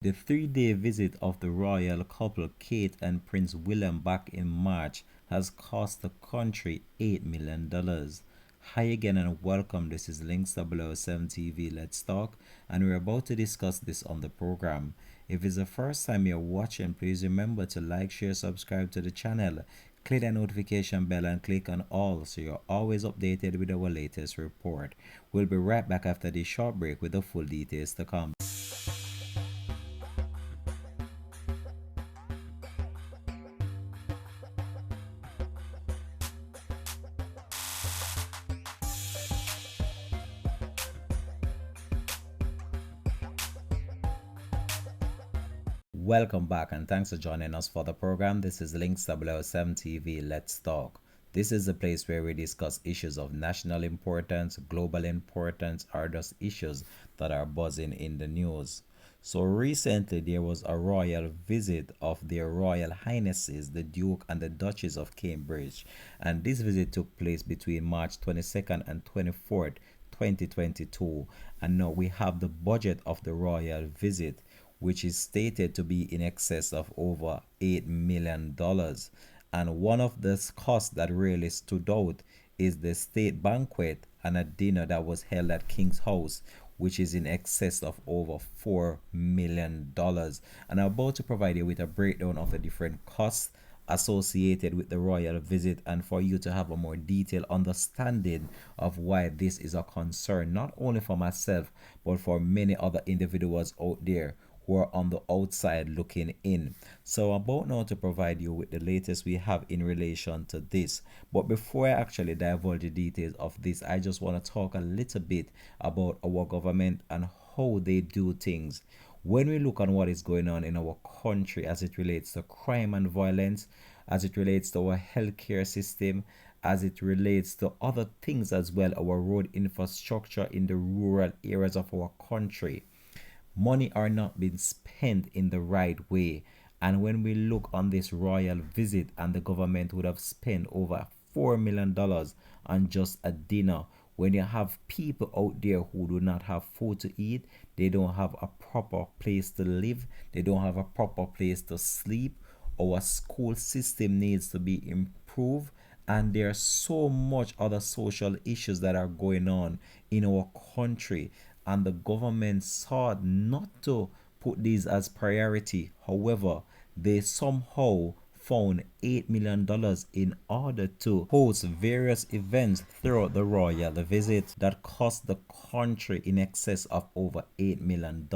The 3-day visit of the royal couple Kate and Prince William back in March has cost the country $8 million. Hi again and welcome. This is Links 007 TV Let's Talk, and we're about to discuss this on the program. If it's the first time you're watching, please remember to like, share, subscribe to the channel. Click the notification bell and click on all so you're always updated with our latest report. We'll be right back after this short break with the full details to come. Welcome back and thanks for joining us for the program. This is Links 007 TV Let's Talk. This is a place where we discuss issues of national importance, global importance, or just issues that are buzzing in the news. So recently there was a royal visit of their Royal Highnesses, the Duke and the Duchess of Cambridge, and this visit took place between March 22nd and 24th, 2022. And now we have the budget of the royal visit, which is stated to be in excess of over $8 million. And one of the costs that really stood out is the state banquet and a dinner that was held at King's House, which is in excess of over $4 million. And I'm about to provide you with a breakdown of the different costs associated with the royal visit, and for you to have a more detailed understanding of why this is a concern, not only for myself but for many other individuals out there who are on the outside looking in. So I'm about now to provide you with the latest we have in relation to this. But before I actually divulge the details of this, I just want to talk a little bit about our government and how they do things. When we look on what is going on in our country as it relates to crime and violence, as it relates to our healthcare system, as it relates to other things as well, our road infrastructure in the rural areas of our country, money are not being spent in the right way. And when we look on this royal visit, and the government would have spent over $4 million on just a dinner, when you have people out there who do not have food to eat, they don't have a proper place to live, they don't have a proper place to sleep, our school system needs to be improved, and there's so much other social issues that are going on in our country, and the government sought not to put these as priority. However, they somehow found $8 million in order to host various events throughout the royal visit that cost the country in excess of over $8 million.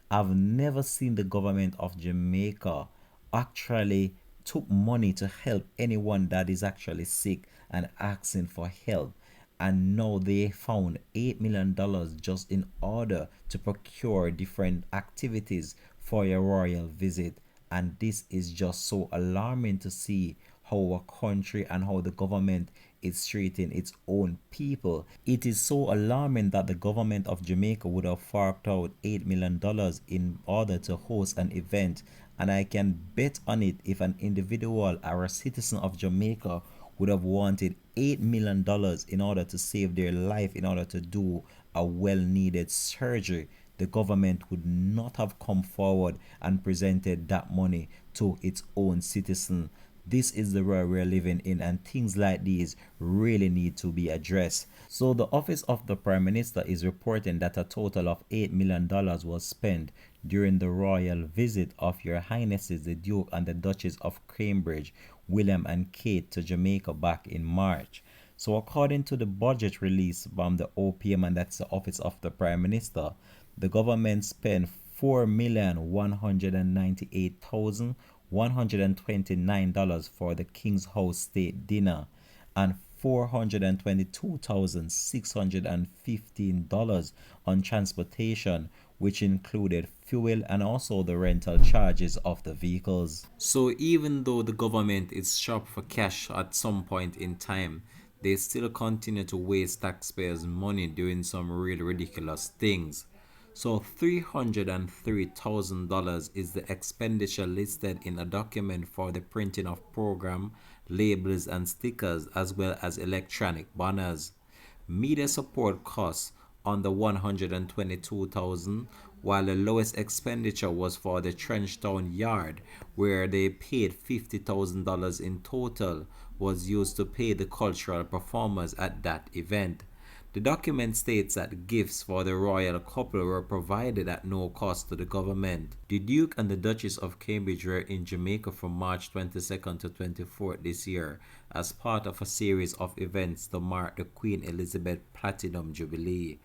I've never seen the government of Jamaica actually took money to help anyone that is actually sick and asking for help. And now they found $8 million just in order to procure different activities for a royal visit. And this is just so alarming to see how our country and how the government is treating its own people. It is so alarming that the government of Jamaica would have forked out $8 million in order to host an event. And I can bet on it, if an individual or a citizen of Jamaica would have wanted $8 million in order to save their life, in order to do a well needed surgery, the government would not have come forward and presented that money to its own citizen. This is the world we're living in, and things like these really need to be addressed. So the office of the Prime Minister is reporting that a total of $8 million was spent during the royal visit of Your Highnesses the Duke and the Duchess of Cambridge, William and Kate, to Jamaica back in March. So according to the budget release from the OPM, and that's the office of the Prime Minister, the government spent $4,198,129 for the King's House State dinner and $422,615 on transportation, which included fuel and also the rental charges of the vehicles. So even though the government is sharp for cash at some point in time, they still continue to waste taxpayers' money doing some really ridiculous things. So $303,000 is the expenditure listed in a document for the printing of program, labels and stickers, as well as electronic banners. Media support costs on the $122,000 while the lowest expenditure was for the Trenchtown Yard, where they paid $50,000 in total, was used to pay the cultural performers at that event. The document states that gifts for the royal couple were provided at no cost to the government. The Duke and the Duchess of Cambridge were in Jamaica from March 22nd to 24th this year as part of a series of events to mark the Queen Elizabeth Platinum Jubilee.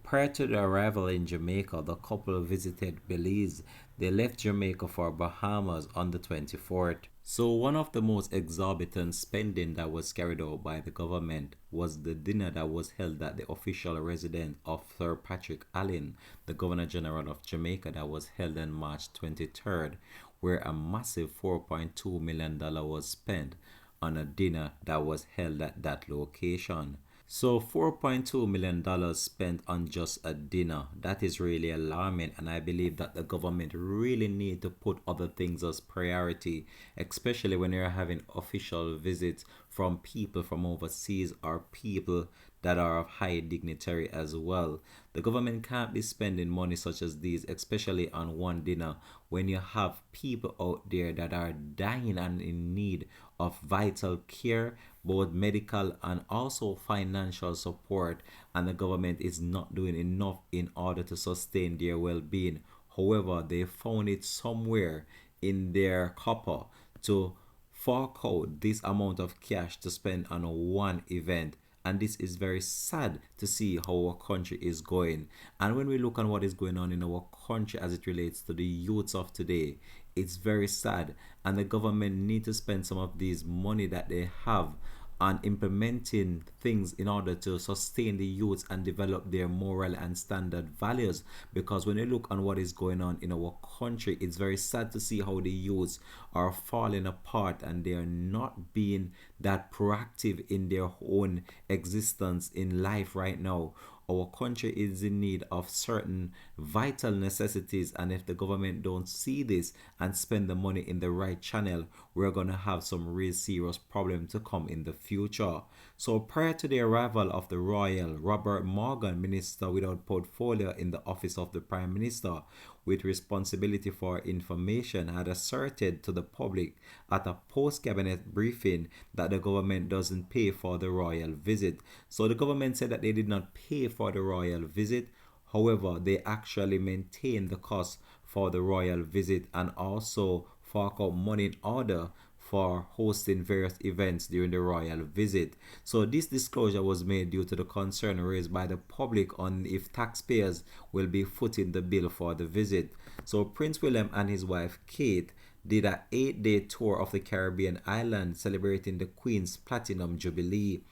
Prior to their arrival in Jamaica, the couple visited Belize. They left Jamaica for Bahamas on the 24th. So one of the most exorbitant spending that was carried out by the government was the dinner that was held at the official residence of Sir Patrick Allen, the Governor General of Jamaica, that was held on March 23rd, where a massive $4.2 million was spent on a dinner that was held at that location. So $4.2 million spent on just a dinner. That is really alarming, and I believe that the government really need to put other things as priority, especially when you're having official visits from people from overseas or people that are of high dignitary as well. The government can't be spending money such as these, especially on one dinner, when you have people out there that are dying and in need of vital care, both medical and also financial support, and the government is not doing enough in order to sustain their well-being. However, they found it somewhere in their copper to fork out this amount of cash to spend on one event, and this is very sad to see how our country is going. And when we look at what is going on in our country as it relates to the youths of today, it's very sad, and the government need to spend some of these money that they have on implementing things in order to sustain the youths and develop their moral and standard values. Because when you look on what is going on in our country, it's very sad to see how the youths are falling apart and they are not being that proactive in their own existence in life right now. Our country is in need of certain vital necessities, and if the government don't see this and spend the money in the right channel, we're going to have some real serious problem to come in the future. So prior to the arrival of the royal, Robert Morgan, minister without portfolio in the office of the prime minister with responsibility for information, had asserted to the public at a post-cabinet briefing that the government doesn't pay for the royal visit. So the government said that they did not pay for the royal visit. However, they actually maintained the cost for the royal visit and also fork out money in order for hosting various events during the royal visit. So this disclosure was made due to the concern raised by the public on if taxpayers will be footing the bill for the visit. So Prince William and his wife Kate did an 8-day tour of the Caribbean island celebrating the Queen's Platinum Jubilee.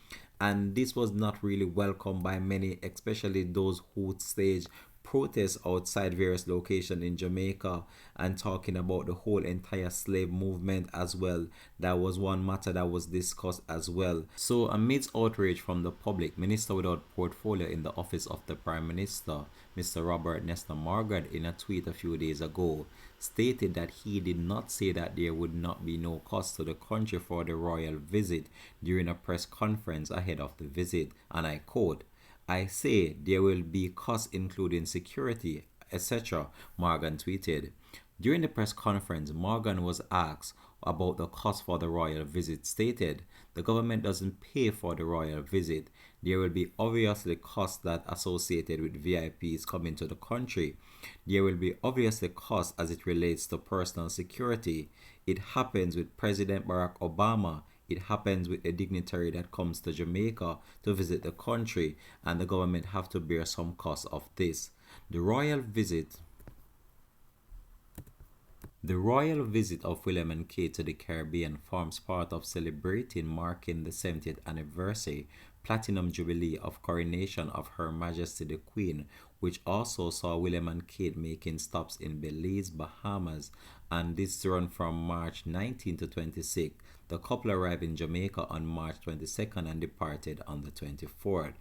And this was not really welcomed by many, especially those who staged protests outside various locations in Jamaica and talking about the whole entire slave movement as well. That was one matter that was discussed as well. So amidst outrage from the public, Minister without portfolio in the office of the Prime Minister, Mr. Robert Nesta Margaret, in a tweet a few days ago, stated that he did not say that there would not be no cost to the country for the royal visit during a press conference ahead of the visit, and I quote, "I say there will be costs including security, etc." Morgan tweeted. During the press conference, Morgan was asked about the cost for the royal visit, stated, "The government doesn't pay for the royal visit. There will be obviously costs that associated with VIPs coming to the country. There will be obviously costs as it relates to personal security. It happens with President Barack Obama. It happens with a dignitary that comes to Jamaica to visit the country, and the government have to bear some cost of this. The royal visit of William and Kate to the Caribbean forms part of celebrating marking the 70th anniversary Platinum Jubilee of coronation of Her Majesty the Queen, which also saw William and Kate making stops in Belize, Bahamas, and this run from March 19 to 26. The couple arrived in Jamaica on March 22nd and departed on the 24th.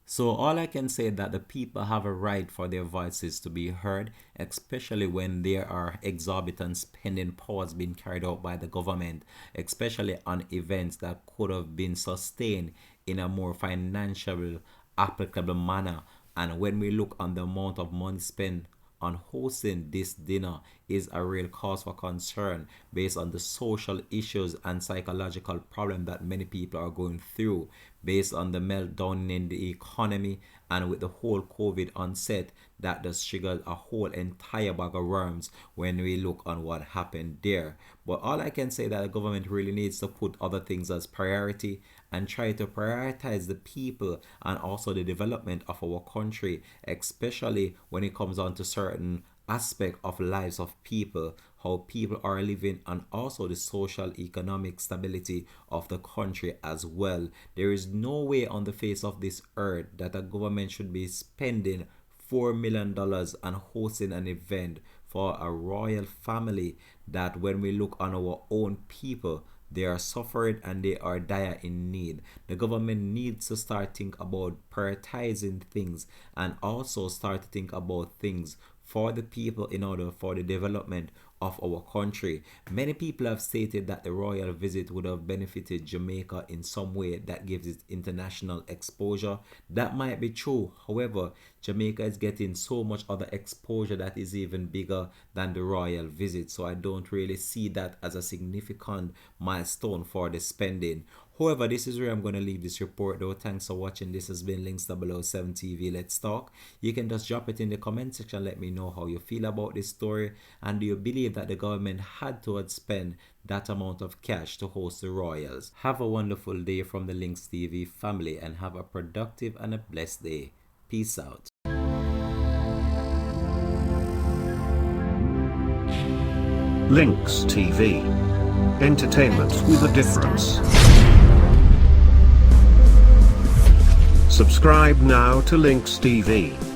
So all I can say is that the people have a right for their voices to be heard, especially when there are exorbitant spending powers being carried out by the government, especially on events that could have been sustained in a more financially applicable manner. And when we look on the amount of money spent on hosting this dinner is a real cause for concern based on the social issues and psychological problem that many people are going through based on the meltdown in the economy, and with the whole COVID onset, that just triggered a whole entire bag of worms when we look on what happened there. But all I can say that the government really needs to put other things as priority and try to prioritize the people and also the development of our country, especially when it comes on to certain aspect of lives of people, how people are living, and also the social economic stability of the country as well. There is no way on the face of this earth that a government should be spending $4 million on hosting an event for a royal family that, when we look on our own people, they are suffering and they are dire in need. The government needs to start think about prioritizing things and also start to think about things for the people in order for the development of our country. Many people have stated that the royal visit would have benefited Jamaica in some way that gives it international exposure. That might be true. However, Jamaica is getting so much other exposure that is even bigger than the royal visit. So I don't really see that as a significant milestone for the spending. However, this is where I'm going to leave this report though. Thanks for watching. This has been Links 007 TV. Let's talk. You can just drop it in the comment section. Let me know how you feel about this story. And do you believe that the government had to spend that amount of cash to host the royals? Have a wonderful day from the Links TV family and have a productive and a blessed day. Peace out. Links TV. Entertainment with a difference. Subscribe now to Links TV.